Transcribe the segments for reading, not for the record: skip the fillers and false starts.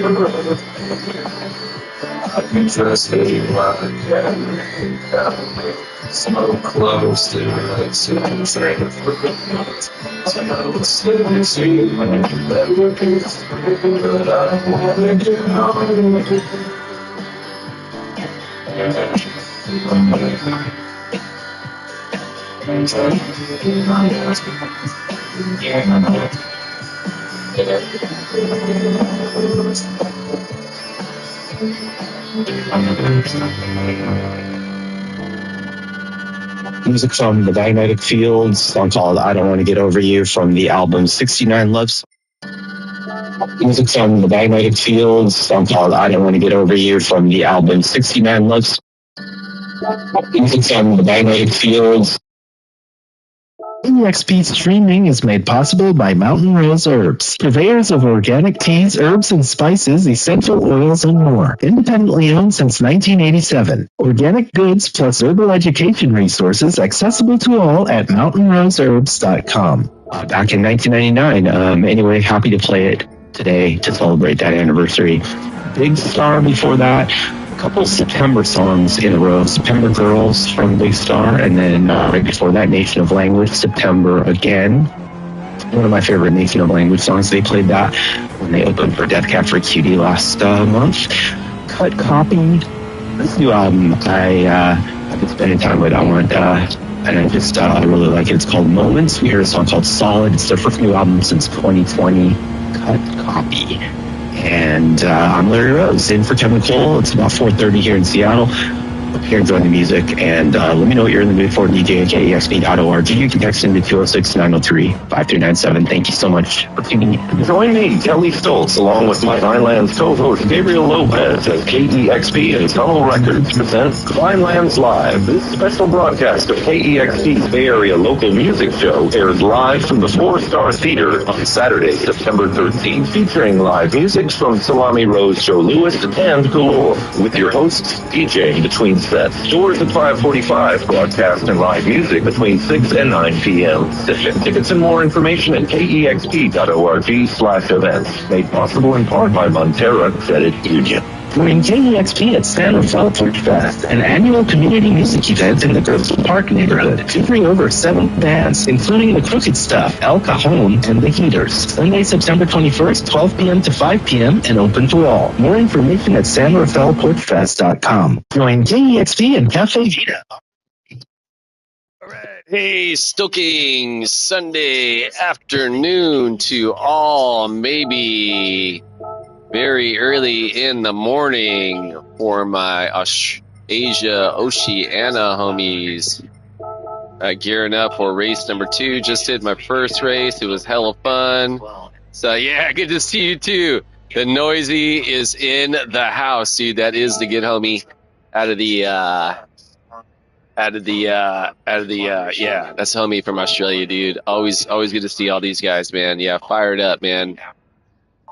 So close to like sitting straight in front so now it's sitting sweet when you never be free, but I wanna get home. Music from the Magnetic Fields, song called I Don't Want to Get Over You from the album 69 Loves. Music from the Magnetic Fields, song called I Don't Want to Get Over You from the album 69 Loves. Music from the Magnetic Fields. EXP streaming is made possible by Mountain Rose Herbs, purveyors of organic teas, herbs and spices, essential oils, and more. Independently owned since 1987. Organic goods plus herbal education resources accessible to all at mountainroseherbs.com. Back in 1999, anyway, happy to play it today to celebrate that anniversary. Big Star before that. Couple September songs in a row. September Girls from Big Star, and then right before that, Nation of Language, September Again. One of my favorite Nation of Language songs. They played that when they opened for Death Cab for Cutie last month. Cut Copy. This new album, I've been spending time with. And I really like it. It's called Moments. We heard a song called Solid. It's their first new album since 2020. Cut Copy. And I'm Larry Rose, in for Kevin Cole. It's about 4:30 here in Seattle. Hope you're enjoying the music. And let me know what you're in the mood for, DJ at KEXP.org. You can text into 206-903-5397. Thank you so much for tuning in. Join me, Kelly Stoltz, along with my Vinelands co-host Gabriel Lopez, as KEXP and Tunnel Records presents Vinelands Live. This special broadcast of KEXP's Bay Area local music show airs live from the Four Star Theater on Saturday, September 13th, featuring live music from Salami Rose, Joe Lewis, and Galore, with your hosts DJing between sets. Doors at 5:45, broadcast and live music between 6 and 9 p.m. Session tickets and more information at kexp.org/events. Made possible in part by Montera Credit Union. Join KEXP at San Rafael Porch Fest, an annual community music event in the Groveland Park neighborhood, featuring over 7 bands, including The Crooked Stuff, El Cajon, and The Heaters. Sunday, September 21st, 12 p.m. to 5 p.m., and open to all. More information at sanrafaelporchfest.com. Join KEXP and Cafe Vita. All right. Hey, Stoking Sunday afternoon to all, maybe very early in the morning for my Asia Oceania homies. Gearing up for race number 2. Just did my first race. It was hella fun. So yeah, good to see you too. The Noisy is in the house, dude. That is the good homie out of the yeah, that's the homie from Australia, dude. Always good to see all these guys, man. Yeah, fired up, man.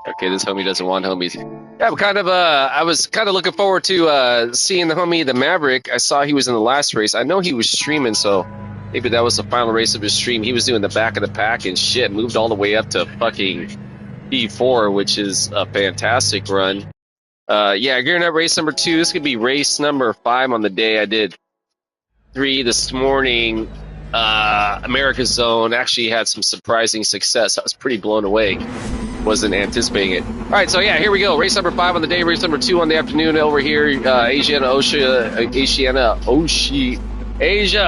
Okay, this homie doesn't want homies. Yeah, but I was kind of looking forward to seeing the homie, the Maverick. I saw he was in the last race. I know he was streaming, so maybe that was the final race of his stream. He was doing the back of the pack and shit, moved all the way up to fucking P4, which is a fantastic run. Yeah, gearing up race number 2. This could be race number 5 on the day. I did 3 this morning. America's Zone actually had some surprising success. I was pretty blown away. Wasn't anticipating it. All right, so yeah, here we go. Race number 5 on the day, race number 2 on the afternoon over here. Asia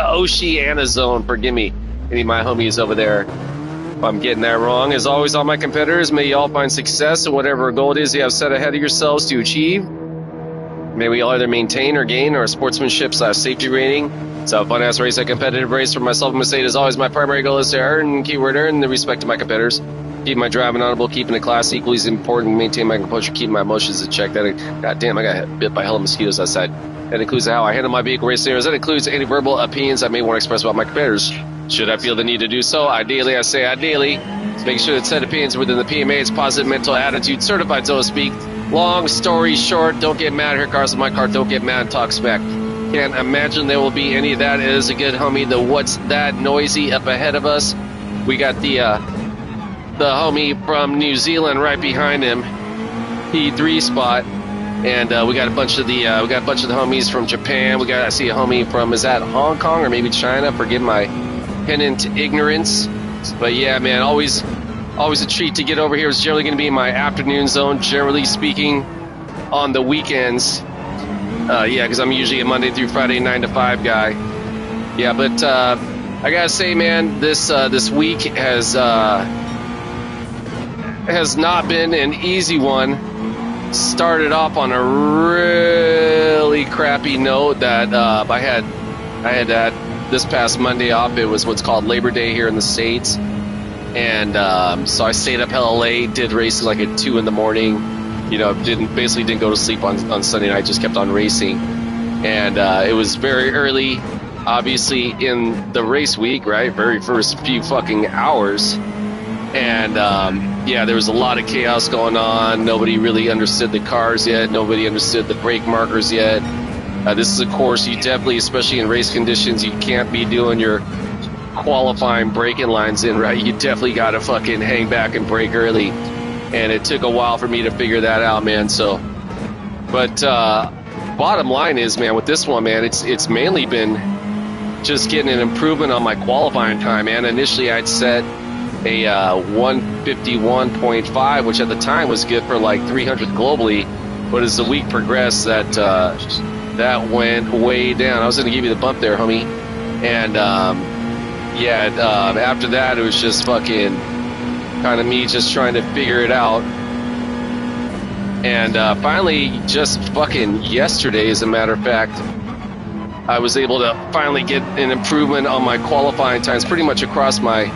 Oceania Zone. Forgive me, any of my homies over there if I'm getting that wrong. As always, all my competitors, may you all find success in whatever goal it is you have set ahead of yourselves to achieve. May we all either maintain or gain our sportsmanship/safety rating. It's a fun-ass race, a competitive race for myself. I'm going to say it as always, my primary goal is to earn, keyword earn, the respect of my competitors. Keep my driving honorable, keeping the class equally as important, maintain my composure, keep my emotions in check. God damn, I got bit by hell of mosquitoes outside. That includes how I handle my vehicle race scenarios. That includes any verbal opinions I may want to express about my competitors. Should I feel the need to do so? Ideally, I say ideally. Let's make sure that said opinions within the PMA is positive mental attitude, certified, so to speak. Long story short, don't get mad. Here, cars in my car, don't get mad and talk smack. Can't imagine there will be any of that. It is a good homie. The What's That Noisy up ahead of us. We got the homie from New Zealand right behind him. P3 spot, and we got a bunch of the homies from Japan. I see a homie from, is that Hong Kong or maybe China? Forgive my penitent ignorance, but yeah, man, always a treat to get over here. It's generally going to be in my afternoon zone, generally speaking, on the weekends. Yeah, because I'm usually a Monday through Friday 9 to 5 guy. Yeah, but I gotta say, man, this week has not been an easy one. Started off on a really crappy note that I had this past Monday off. It was what's called Labor Day here in the States, and so I stayed up hella late, did racing like at 2 in the morning. You know, didn't go to sleep on Sunday night, just kept on racing, and it was very early, obviously in the race week, right? Very first few fucking hours. And yeah, there was a lot of chaos going on. Nobody really understood the cars yet. Nobody understood the brake markers yet. This is a course you definitely, especially in race conditions, you can't be doing your qualifying braking lines in, right? You definitely got to fucking hang back and brake early. And it took a while for me to figure that out, man. So, but bottom line is, man, with this one, man, it's mainly been just getting an improvement on my qualifying time, man. Initially, I'd set a 151.5, which at the time was good for like 300 globally, but as the week progressed, that went way down. I was going to give you the bump there, homie. And yeah, after that, it was just fucking kind of me just trying to figure it out. And finally, just fucking yesterday, as a matter of fact, I was able to finally get an improvement on my qualifying times pretty much across my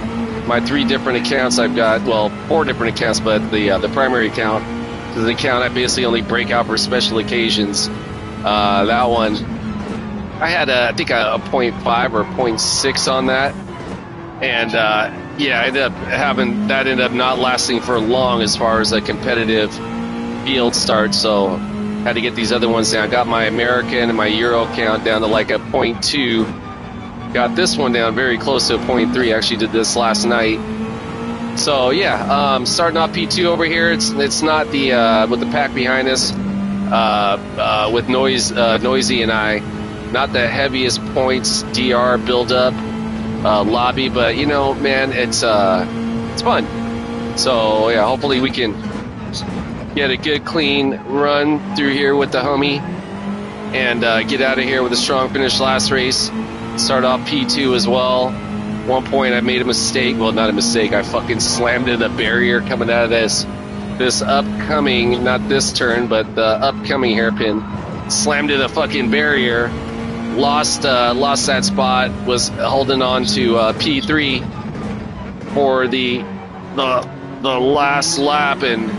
3 different accounts. I've got, well, 4 different accounts, but the primary account is the account I basically only break out for special occasions. That one, I had I think a 0.5 or 0.6 on that, and yeah, I ended up not lasting for long as far as a competitive field start. So had to get these other ones down. Got my American and my Euro count down to like a 0.2. Got this one down very close to a 0.3. Actually did this last night. So yeah, starting off P2 over here. It's not the with the pack behind us, with Noisy and I, not the heaviest points DR build up lobby, but you know, man, it's fun. So yeah, hopefully we can get a good clean run through here with the homie and get out of here with a strong finish last race. Start off P2 as well. One point I made a mistake. Well, not a mistake. I fucking slammed into the barrier coming out of this upcoming, not this turn, but the upcoming hairpin. Slammed into the fucking barrier. Lost that spot. Was holding on to P3 for the last lap, and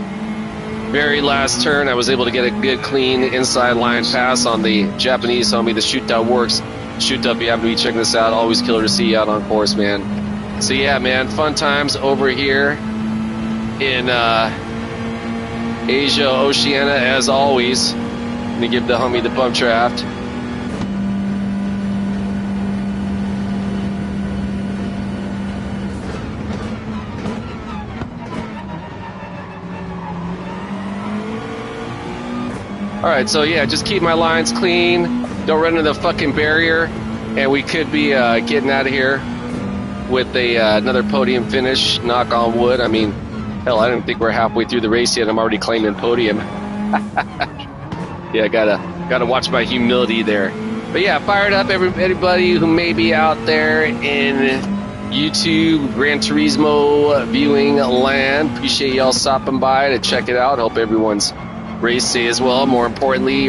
very last turn I was able to get a good clean inside line pass on the Japanese homie. The Shoot Works. Shoot up, you have to be checking this out. Always killer to see you out on course, man. So yeah, man, fun times over here in Asia Oceania as always. I'm gonna give the homie the bump draft. Alright, so yeah, just keep my lines clean. Don't run into the fucking barrier, and we could be getting out of here with another podium finish. Knock on wood. I mean, hell, I don't think we're halfway through the race yet. I'm already claiming podium. Yeah, gotta watch my humility there. But yeah, fired up everybody who may be out there in YouTube Gran Turismo viewing land. Appreciate y'all stopping by to check it out. Hope everyone's race day as well. More importantly,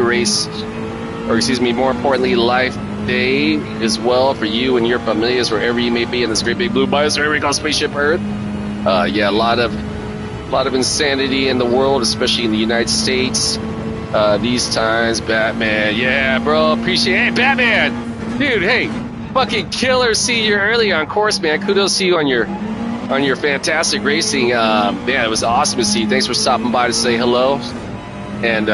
life day as well for you and your familias wherever you may be in this great big blue biosphere we call Spaceship Earth. Yeah, a lot of insanity in the world, especially in the United States these times. Batman, yeah, bro, appreciate it. Hey, Batman, dude, hey, fucking killer. See you early on course, man. Kudos to you on your fantastic racing. Man, it was awesome to see you. Thanks for stopping by to say hello. And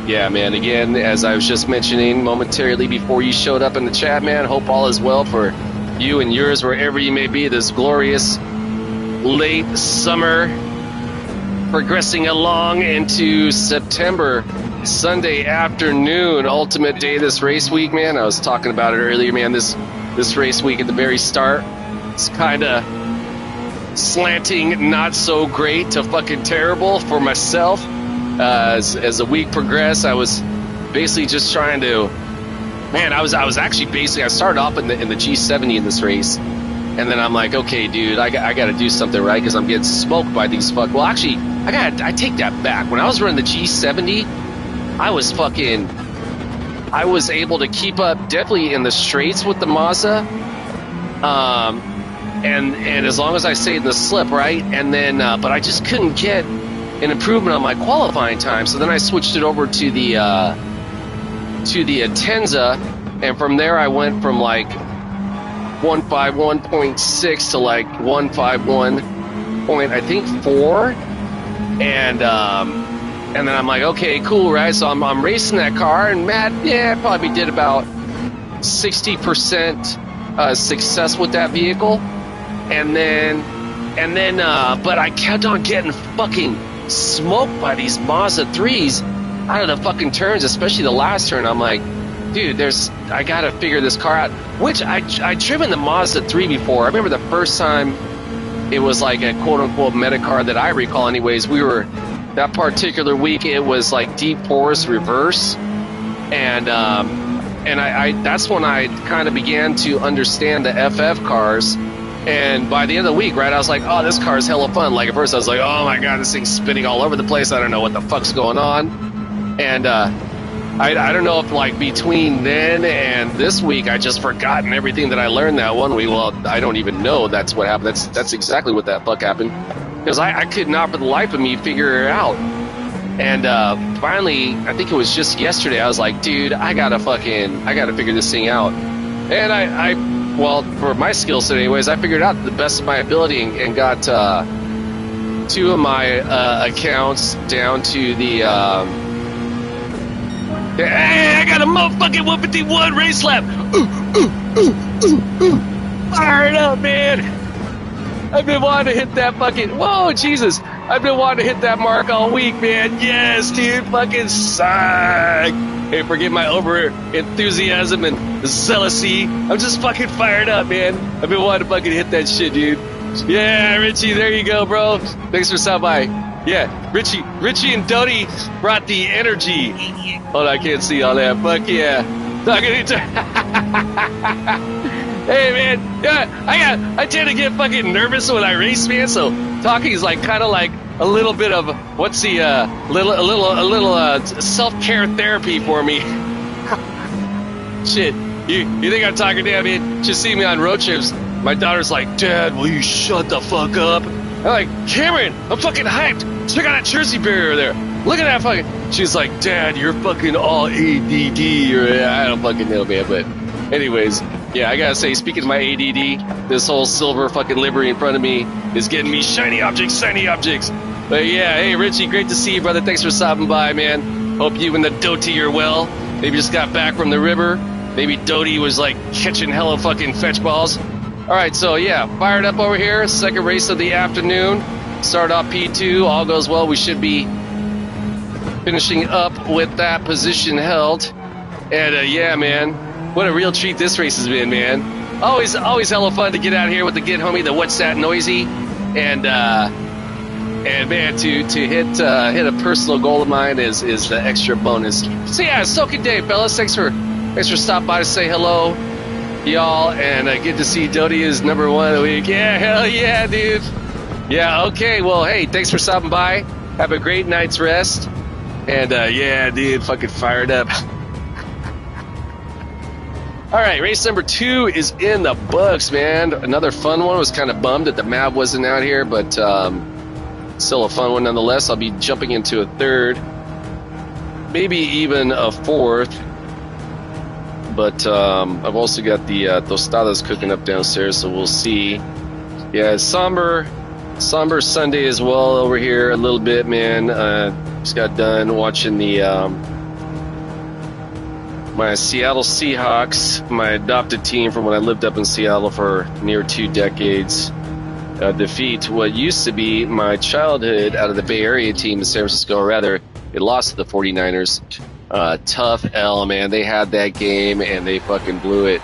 yeah, man, again, as I was just mentioning momentarily before you showed up in the chat, man, hope all is well for you and yours wherever you may be this glorious late summer progressing along into September. Sunday afternoon, ultimate day this race week, man. I was talking about it earlier, man. This race week at the very start, it's kind of slanting not so great to fucking terrible for myself. As the week progressed, I was basically just trying to, man, I was actually basically, I started off in the G70 in this race, and then I'm like, okay, dude, I got to do something, right? Because I'm getting smoked by these well, actually, I take that back. When I was running the G70, I was able to keep up definitely in the straights with the Mazda, and as long as I stayed in the slip, right? And then, but I just couldn't get an improvement on my qualifying time. So then I switched it over to the Atenza, and from there I went from like 151.6 to like 151.4, and then I'm like, okay, cool, right? So I'm racing that car, and Matt, yeah, probably did about 60% success with that vehicle, and then, but I kept on getting fucking smoked by these Mazda 3s out of the fucking turns, especially the last turn. I'm like, dude, I gotta figure this car out. Which I'd driven the Mazda 3 before. I remember the first time it was like a quote-unquote meta car that I recall anyways. That particular week, it was like deep forest reverse, and I that's when I kind of began to understand the FF cars. And by the end of the week, right, I was like, oh, this car is hella fun. Like at first I was like, oh my god, this thing's spinning all over the place, I don't know what the fuck's going on. And I don't know if like between then and this week I just forgotten everything that I learned that one week. Well, I don't even know that's what happened. That's exactly what that fuck happened, because I could not for the life of me figure it out. And finally, I think it was just yesterday, I was like, dude, I gotta figure this thing out. And well, for my skill set anyways, I figured it out to the best of my ability, and got 2 of my accounts down to the hey, I got a motherfucking 151 race lap. Fire it up, man. I've been wanting to hit that fucking, whoa, Jesus. I've been wanting to hit that mark all week, man. Yes, dude, fucking suck. Hey, forget my over enthusiasm and zealousy. I'm just fucking fired up, man. I've been wanting to fucking hit that shit, dude. Yeah, Richie, there you go, bro. Thanks for stopping by. Yeah, Richie and Doty brought the energy. Hold on, I can't see all that. Fuck yeah. Hey, man, yeah, I tend to get fucking nervous when I race, man. So talking is like kind of like a little bit of what's the little self-care therapy for me. Shit, you think I'm talking to you? I mean, just see me on road trips. My daughter's like, Dad, will you shut the fuck up? I'm like, Cameron, I'm fucking hyped. Check out that Jersey barrier there. Look at that fucking. She's like, Dad, you're fucking all ADD. Or I don't fucking know, man. But anyways, yeah, I gotta say, speaking of my ADD, this whole silver fucking livery in front of me is getting me shiny objects. But yeah, hey, Richie, great to see you, brother. Thanks for stopping by, man. Hope you and the Doty are well. Maybe just got back from the river. Maybe Doty was like catching hella fucking fetch balls. All right, so yeah, fired up over here. Second race of the afternoon. Start off P2. All goes well. We should be finishing up with that position held. And yeah, man, what a real treat this race has been, man. Always hella fun to get out here with the Get Homie, the What's That Noisy, and man, to hit a personal goal of mine is the extra bonus. So yeah, Stoking Day, fellas. Thanks for stopping by to say hello, y'all, and good to see Doty is number 1 of the week. Yeah, hell yeah, dude. Yeah, okay, well, hey, thanks for stopping by. Have a great night's rest. And yeah, dude, fucking fired up. All right, race number 2 is in the books, man. Another fun one. Was kind of bummed that the Mab wasn't out here, but still a fun one nonetheless. I'll be jumping into a third, maybe even a fourth. But I've also got the tostadas cooking up downstairs, so we'll see. Yeah, somber Sunday as well over here a little bit, man. Just got done watching the my Seattle Seahawks, my adopted team from when I lived up in Seattle for near 2 decades. defeat what used to be my childhood out of the Bay Area team, the San Francisco, or rather, it lost to the 49ers. Tough L, man. They had that game, and they fucking blew it.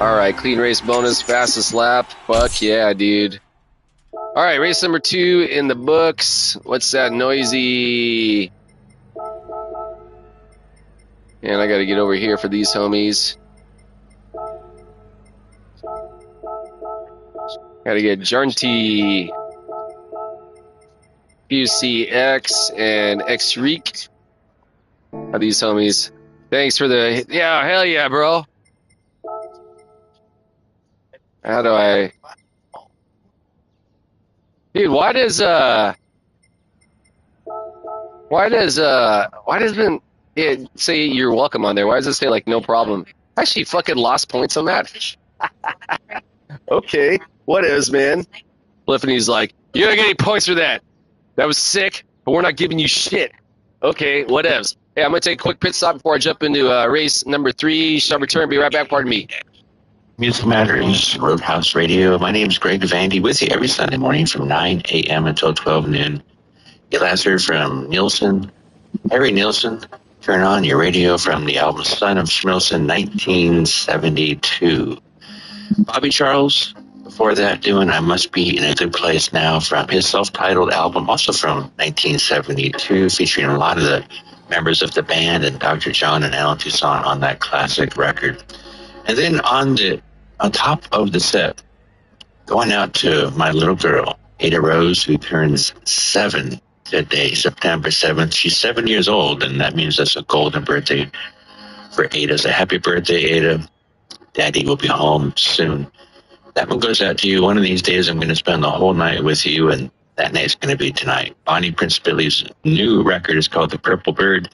All right, clean race bonus, fastest lap. Fuck yeah, dude. All right, race number 2 in the books. What's that noisy? And I got to get over here for these homies. Got to get Jarnty, QCX, and Xreek. Are these homies? Thanks for the... Yeah, hell yeah, bro. How do I... Dude, why does it say you're welcome on there? Why does it say, like, no problem? I actually fucking lost points on that. Okay, what is, man? Bliffany's like, you don't get any points for that. That was sick, but we're not giving you shit. Okay, whatevs. Hey, I'm going to take a quick pit stop before I jump into race number 3. Shall return. Be right back. Pardon me. Music Matters, Roadhouse Radio. My name is Greg Vandy, with you every Sunday morning from 9 a.m. until 12 noon. You last heard from Nielsen, Harry Nielsen. Turn on your radio from the album Son of Schmilson, 1972. Bobby Charles, before that, doing I Must Be in a Good Place Now from his self-titled album, also from 1972, featuring a lot of the members of the band and Dr. John and Alan Toussaint on that classic record. And then on top of the set, going out to my little girl, Ada Rose, who turns 7 today, September 7th. She's 7 years old, and that means that's a golden birthday for Ada. So happy birthday, Ada. Daddy will be home soon. That one goes out to you. One of these days, I'm going to spend the whole night with you, and that night's going to be tonight. Bonnie Prince Billy's new record is called The Purple Bird.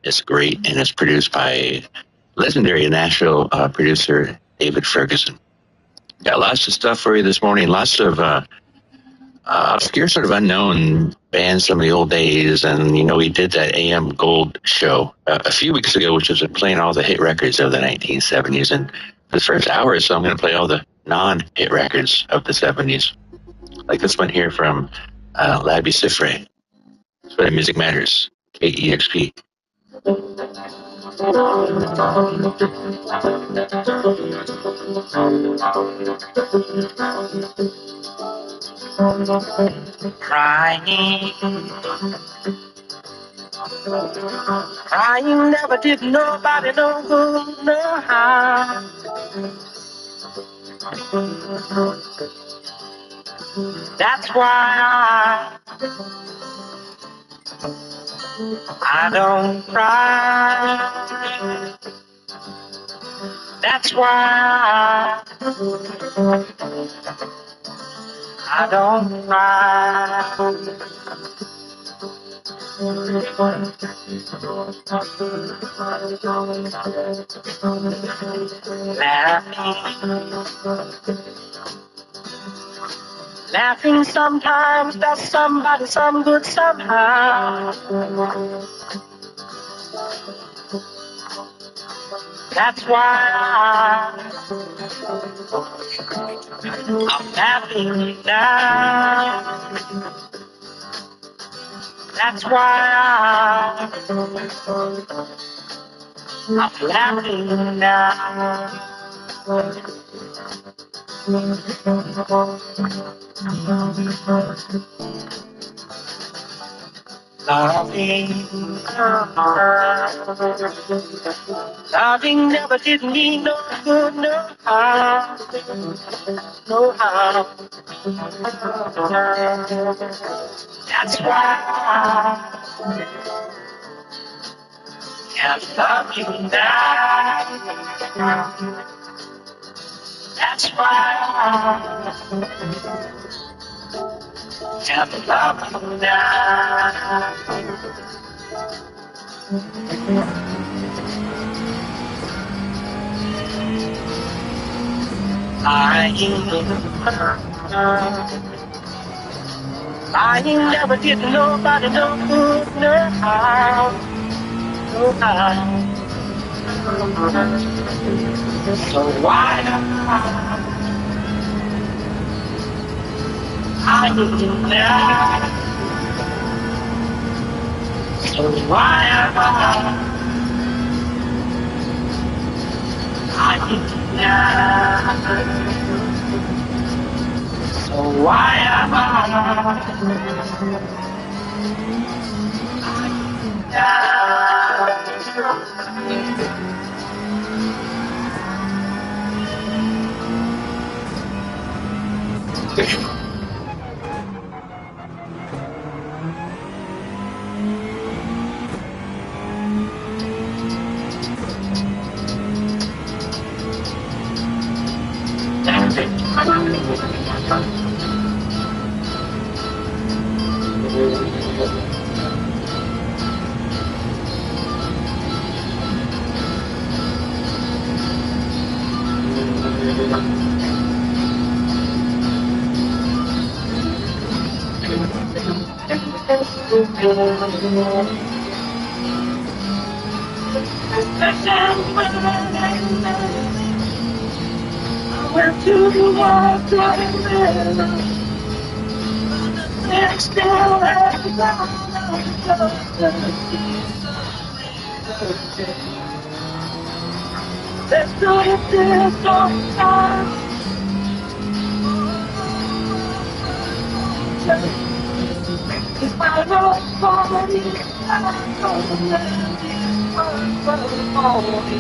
It's great, and it's produced by legendary Nashville producer David Ferguson. Got lots of stuff for you this morning. Lots of obscure, sort of unknown bands from the old days. And, you know, we did that AM Gold show a few weeks ago, which was playing all the hit records of the 1970s. And for the first hour or so, I'm going to play all the non-hit records of the 70s. Like this one here from Labby Cifre. That's why Music Matters, KEXP. Crying never did nobody no good, no harm. That's why I don't cry. That's why I don't cry. Laughing sometimes does somebody some good somehow. That's why I'm laughing now. That's why I'm laughing now. Loving never did me no good, no harm, no harm. That's why I'm loving now. That's why I'm loving now. Lying never did nobody no good, no harm, no harm. So why I need you now. So why am I need you now. So why am I went to the water next door let's do it this time. If I don't follow you, I don't follow you.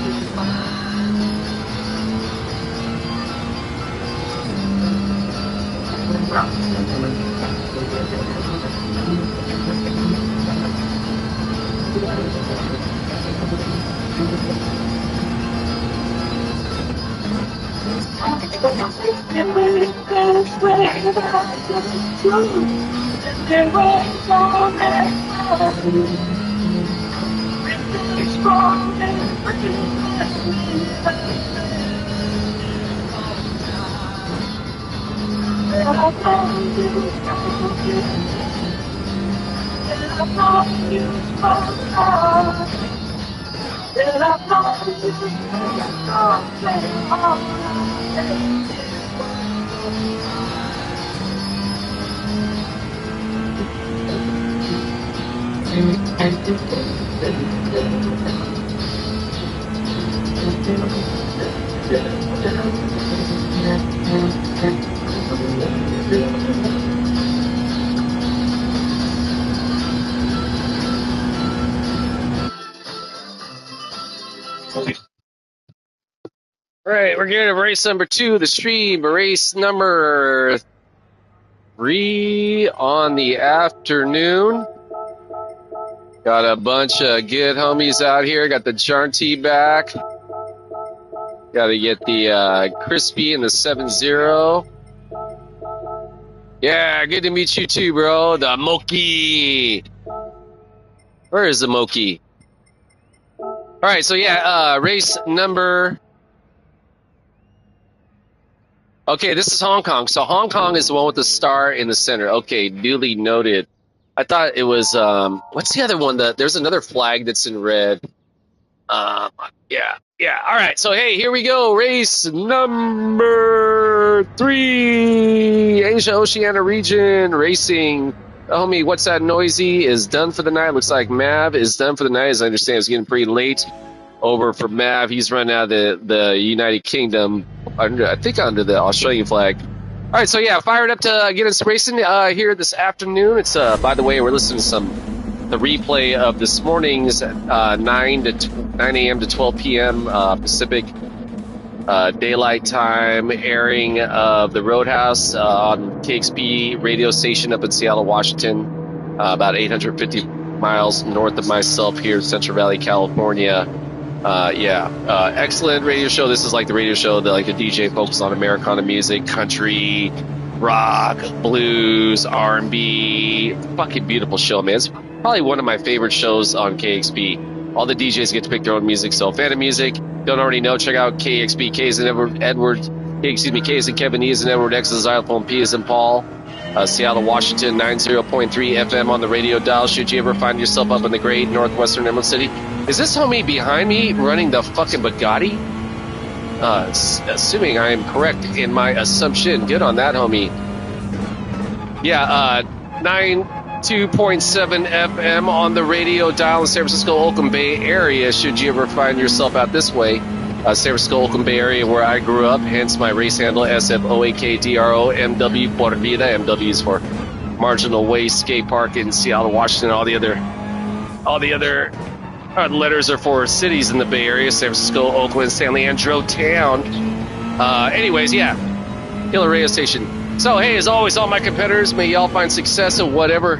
All right, we're getting to race number 2 of the stream, race number 3 on the afternoon. Got a bunch of good homies out here. Got the Jarnty back. Got to get the Crispy and the 7-0. Yeah, good to meet you too, bro. The Moki. Where is the Moki? All right, so yeah, race number... Okay, this is Hong Kong. So Hong Kong is the one with the star in the center. Okay, duly noted. I thought it was, what's the other one? There's another flag that's in red. Yeah. All right, so hey, here we go. Race number 3. Asia Oceania region racing. Homie, what's that noisy? Is done for the night. Looks like Mav is done for the night. As I understand, it's getting pretty late over for Mav. He's running out of the United Kingdom, I think under the Australian flag. All right, so yeah, fired up to get us racing here this afternoon. It's by the way, we're listening to the replay of this morning's 9 a.m. to 12 p.m. Pacific daylight time airing of the Roadhouse on KXP radio station up in Seattle, Washington, about 850 miles north of myself here in Central Valley, California. Excellent radio show. This is like the radio show that like the DJ focuses on Americana music, country, rock, blues, R&B. Fucking beautiful show, man. It's probably one of my favorite shows on KXP. All the DJs get to pick their own music. So fan of music, don't already know, check out KXP. K is in Edward, K is in Kevin, E is in Edward, X is in Xylophone, P is in Paul. Seattle, Washington, 90.3 FM on the radio dial. Should you ever find yourself up in the great northwestern Emerald City? Is this homie behind me running the fucking Bugatti? Assuming I am correct in my assumption. Good on that, homie. Yeah, 92.7 FM on the radio dial in San Francisco, Oakland Bay area, should you ever find yourself out this way. San Francisco, Oakland Bay area where I grew up, hence my race handle, SFOAKDROMW, Por Vida. MW is for Marginal Way Skate Park in Seattle, Washington. All the other letters are for cities in the Bay Area, San Francisco, Oakland, San Leandro Town. Anyways, yeah, Killer Radio Station. So, hey, as always, all my competitors, may y'all find success at whatever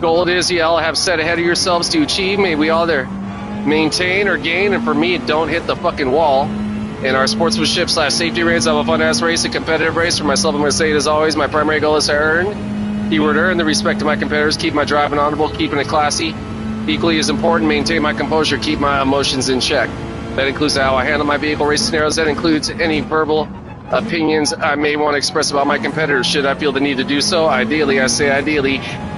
goal it is y'all have set ahead of yourselves to achieve. May we all there maintain or gain, and for me, don't hit the fucking wall. In our sportsmanship/safety race, I'm a fun-ass race, a competitive race. For myself, I'm going to say it as always, my primary goal is to earn the respect of my competitors, keep my driving honorable, keeping it classy. Equally as important, maintain my composure, keep my emotions in check. That includes how I handle my vehicle race scenarios. That includes any verbal opinions I may want to express about my competitors, should I feel the need to do so. Ideally,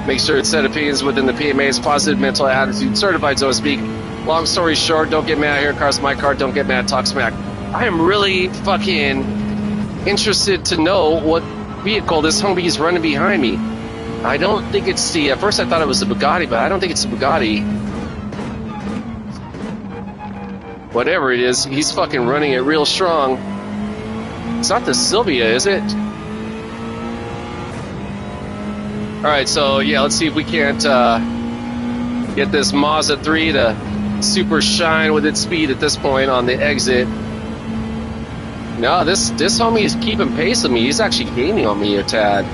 make sure it's set opinions within the PMA's positive mental attitude certified, so to speak. Long story short, don't get mad here, car's my car, don't get mad, talk smack. I am really fucking interested to know what vehicle this homie is running behind me. I don't think it's at first I thought it was the Bugatti, but I don't think it's the Bugatti. Whatever it is, he's fucking running it real strong. It's not the Sylvia, is it? Alright, so yeah, let's see if we can't get this Mazda 3 to super shine with its speed at this point on the exit. No, this homie is keeping pace with me. He's actually gaining on me a tad.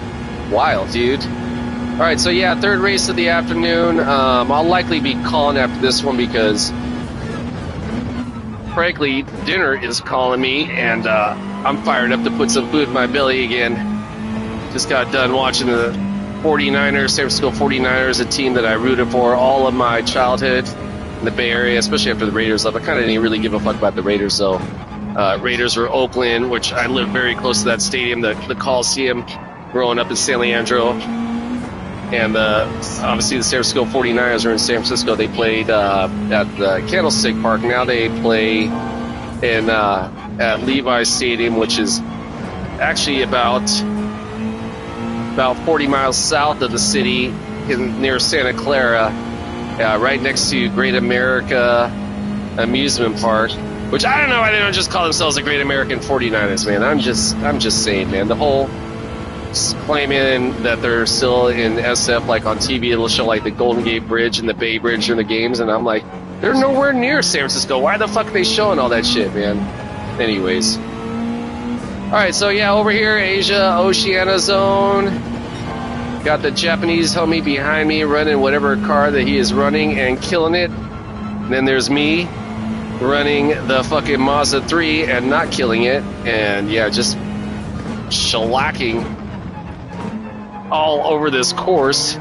Wild, dude. Alright, so yeah, third race of the afternoon. I'll likely be calling after this one because, frankly, dinner is calling me, and I'm fired up to put some food in my belly again. Just got done watching the 49ers, San Francisco 49ers, a team that I rooted for all of my childhood in the Bay Area, especially after the Raiders left. I kind of didn't really give a fuck about the Raiders, though. Raiders were Oakland, which I lived very close to that stadium, the Coliseum, growing up in San Leandro. And obviously the San Francisco 49ers are in San Francisco. They played at the Candlestick Park. Now they play in at Levi's Stadium, which is actually about 40 miles south of the city, near Santa Clara, right next to Great America Amusement Park. Which I don't know why they don't just call themselves the Great American 49ers, man. I'm just saying, man. The whole claiming that they're still in SF, like on TV, it'll show like the Golden Gate Bridge and the Bay Bridge during the games, and I'm like, they're nowhere near San Francisco. Why the fuck are they showing all that shit, man? Anyways. Alright, so yeah, over here, Asia Oceania zone. Got the Japanese homie behind me running whatever car that he is running and killing it. And then there's me running the fucking Mazda 3 and not killing it. And yeah, just shellacking all over this course.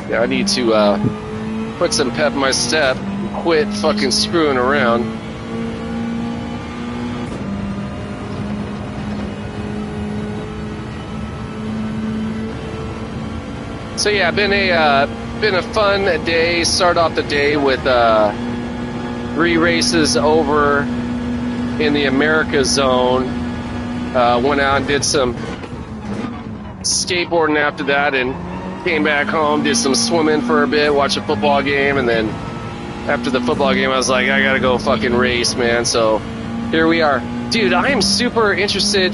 Yeah, I need to put some pep in my step and quit fucking screwing around. So yeah, been a fun day. Start off the day with 3 races over in the America zone. Went out and did some skateboarding after that, and came back home, did some swimming for a bit, watched a football game, and then after the football game I was like, I gotta go fucking race, man. So here we are. Dude, I am super interested.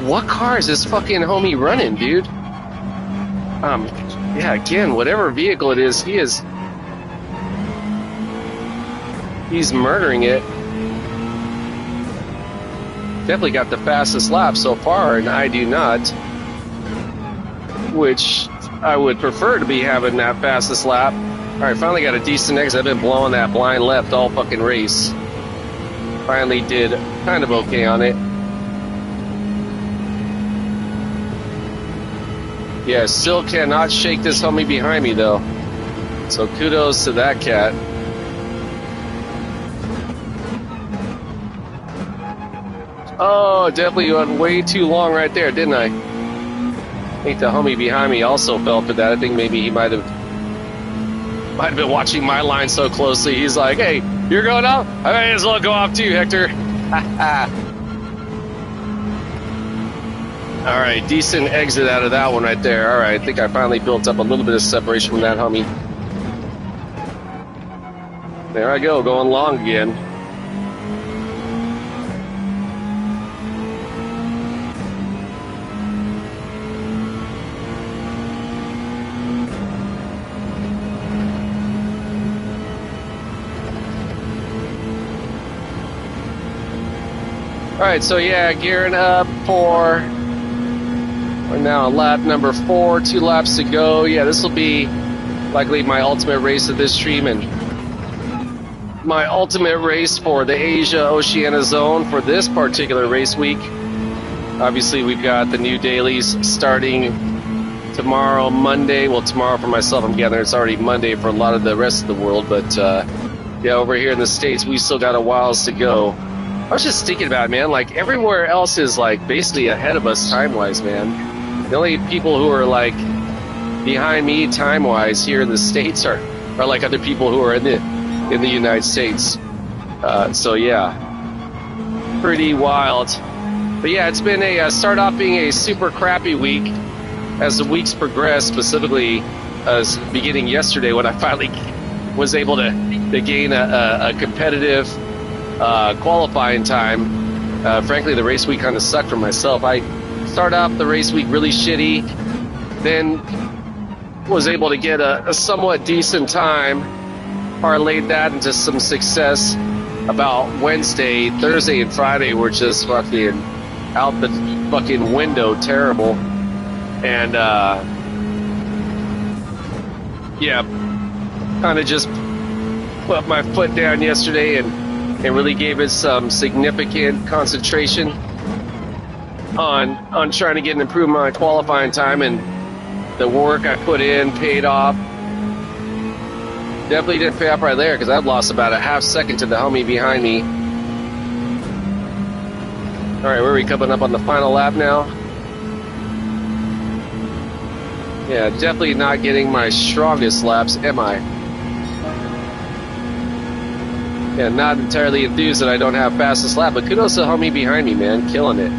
What car is this fucking homie running, dude? Yeah, again, whatever vehicle it is, he's murdering it. Definitely got the fastest lap so far, and I do not. Which I would prefer to be having that fastest lap. Alright, finally got a decent exit. I've been blowing that blind left all fucking race. Finally did kind of okay on it. Yeah, still cannot shake this homie behind me though. So kudos to that cat. Oh, definitely went way too long right there, didn't I? I think the homie behind me also fell for that. I think maybe he might have been watching my line so closely. He's like, hey, you're going off? I might as well go off too, Hector. All right, decent exit out of that one right there. All right, I think I finally built up a little bit of separation from that homie. There I go, going long again. All right, so yeah, gearing up for... We're now on lap number 4, 2 laps to go. Yeah, this will be likely my ultimate race of this stream and my ultimate race for the Asia Oceania zone for this particular race week. Obviously, we've got the new dailies starting tomorrow, Monday. Well, tomorrow for myself, I'm gathering it's already Monday for a lot of the rest of the world. But yeah, over here in the States, we still got a whiles to go. I was just thinking about it, man. Like, everywhere else is, like, basically ahead of us time-wise, man. The only people who are, like, behind me time-wise here in the States are like other people who are in the United States. So, yeah. Pretty wild. But, yeah, it's been start off being a super crappy week as the weeks progress, specifically as beginning yesterday when I finally was able to gain a competitive qualifying time. Frankly, the race week kind of sucked for myself. I started off the race week really shitty, then was able to get a somewhat decent time, parlayed that into some success. About Wednesday, Thursday, and Friday were just fucking out the fucking window, terrible. And yeah, kind of just put my foot down yesterday and really gave it some significant concentration on trying to get an improvement on qualifying time, and the work I put in paid off. Definitely didn't pay off right there because I've lost about a half second to the homie behind me. All right, where are we coming up on the final lap now? Yeah, definitely not getting my strongest laps, am I? Yeah, not entirely enthused that I don't have fastest lap, but kudos to the homie behind me, man, killing it.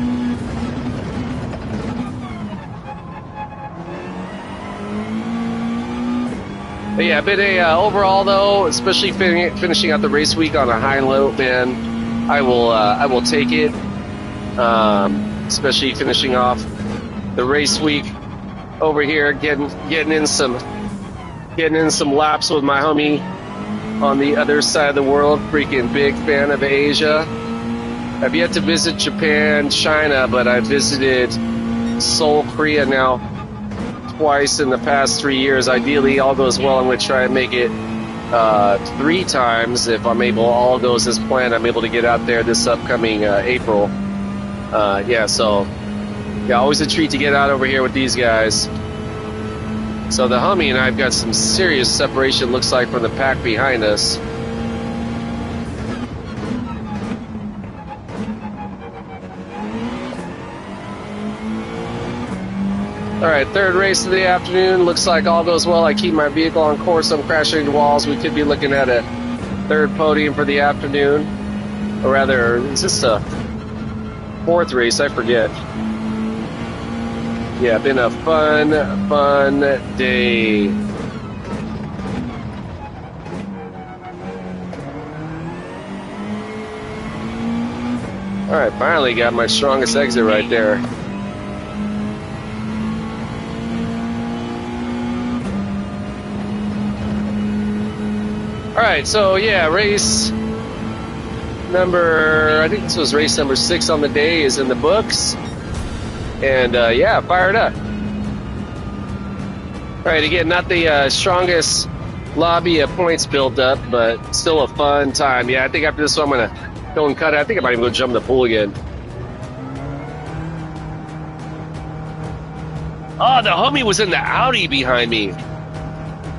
But yeah, been a overall though, especially finishing out the race week on a high note, man. I will take it. Especially finishing off the race week over here, getting in some laps with my homie on the other side of the world. Freaking big fan of Asia. I've yet to visit Japan, China, but I visited Seoul, Korea now twice in the past 3 years. Ideally, all goes well, I'm going to try and make it 3 times. If I'm able, all goes as planned, I'm able to get out there this upcoming April. Yeah, so yeah, always a treat to get out over here with these guys. So the homie and I've got some serious separation, looks like, from the pack behind us. All right, third race of the afternoon. Looks like all goes well. I keep my vehicle on course. I'm crashing into walls. We could be looking at a third podium for the afternoon. Or rather, is this a 4th race? I forget. Yeah, been a fun day. All right, finally got my strongest exit right there. All right, so yeah, race number, I think this was race number 6 on the day, is in the books. And yeah, fired up. All right, again, not the strongest lobby of points built up, but still a fun time. Yeah, I think after this one, I'm going to go and cut it. I think I might even go jump in the pool again. Oh, the homie was in the Audi behind me.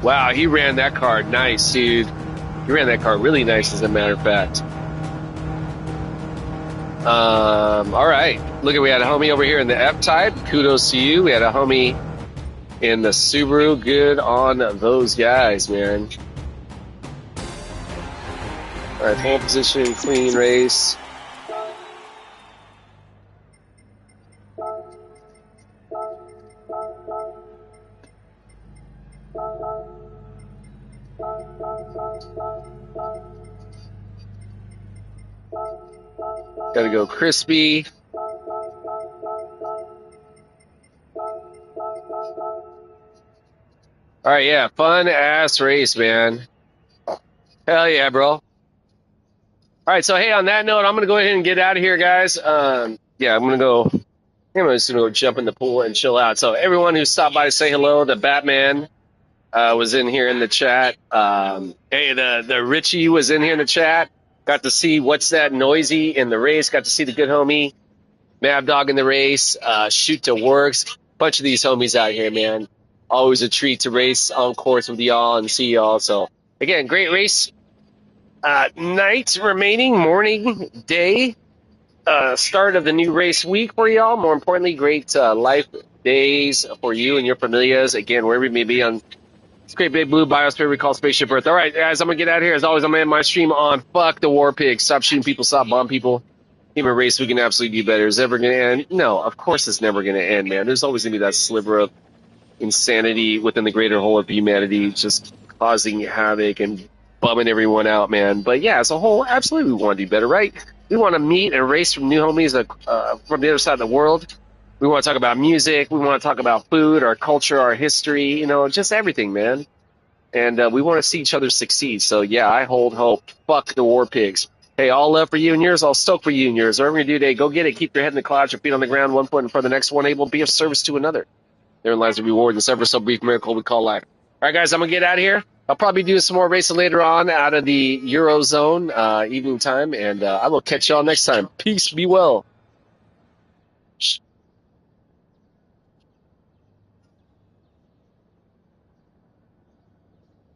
Wow, he ran that car nice, dude. He ran that car really nice, as a matter of fact. All right. Look at, we had a homie over here in the F-Type. Kudos to you. We had a homie in the Subaru. Good on those guys, man. All right, pole position, clean race. Gotta go crispy. All right, yeah, fun ass race, man. Hell yeah, bro. All right, so hey, on that note, I'm gonna go ahead and get out of here, guys. Yeah, I'm just gonna go jump in the pool and chill out. So everyone who stopped by to say hello, the Batman was in here in the chat. Hey, the Richie was in here in the chat. Got to see what's that noisy in the race. Got to see the good homie Mad Dog in the race. Shoot to Works. Bunch of these homies out here, man. Always a treat to race on course with y'all and see y'all. So again, great race. Night remaining, morning, day. Start of the new race week for y'all. More importantly, great life days for you and your familias. Again, wherever you may be on this great big blue biosphere we call Spaceship Earth. All right, guys, I'm going to get out of here. As always, I'm going to end my stream on Fuck the War Pigs. Stop shooting people, stop bombing people. Human race, we can absolutely do better. Is it ever going to end? No, of course it's never going to end, man. There's always going to be that sliver of insanity within the greater whole of humanity just causing havoc and bumming everyone out, man. But yeah, as a whole, absolutely we want to do better, right? We want to meet and race from new homies from the other side of the world. We want to talk about music. We want to talk about food, our culture, our history, just everything, man. And we want to see each other succeed. So yeah, I hold hope. Fuck the war pigs. Hey, all love for you and yours. All stoked for you and yours. Whatever you do today, go get it. Keep your head in the clouds, your feet on the ground, one foot in front of the next one, able to be of service to another. Therein lies the reward, this ever so brief miracle we call life. All right, guys, I'm going to get out of here. I'll probably do some more racing later on out of the Eurozone evening time, and I will catch y'all next time. Peace, be well.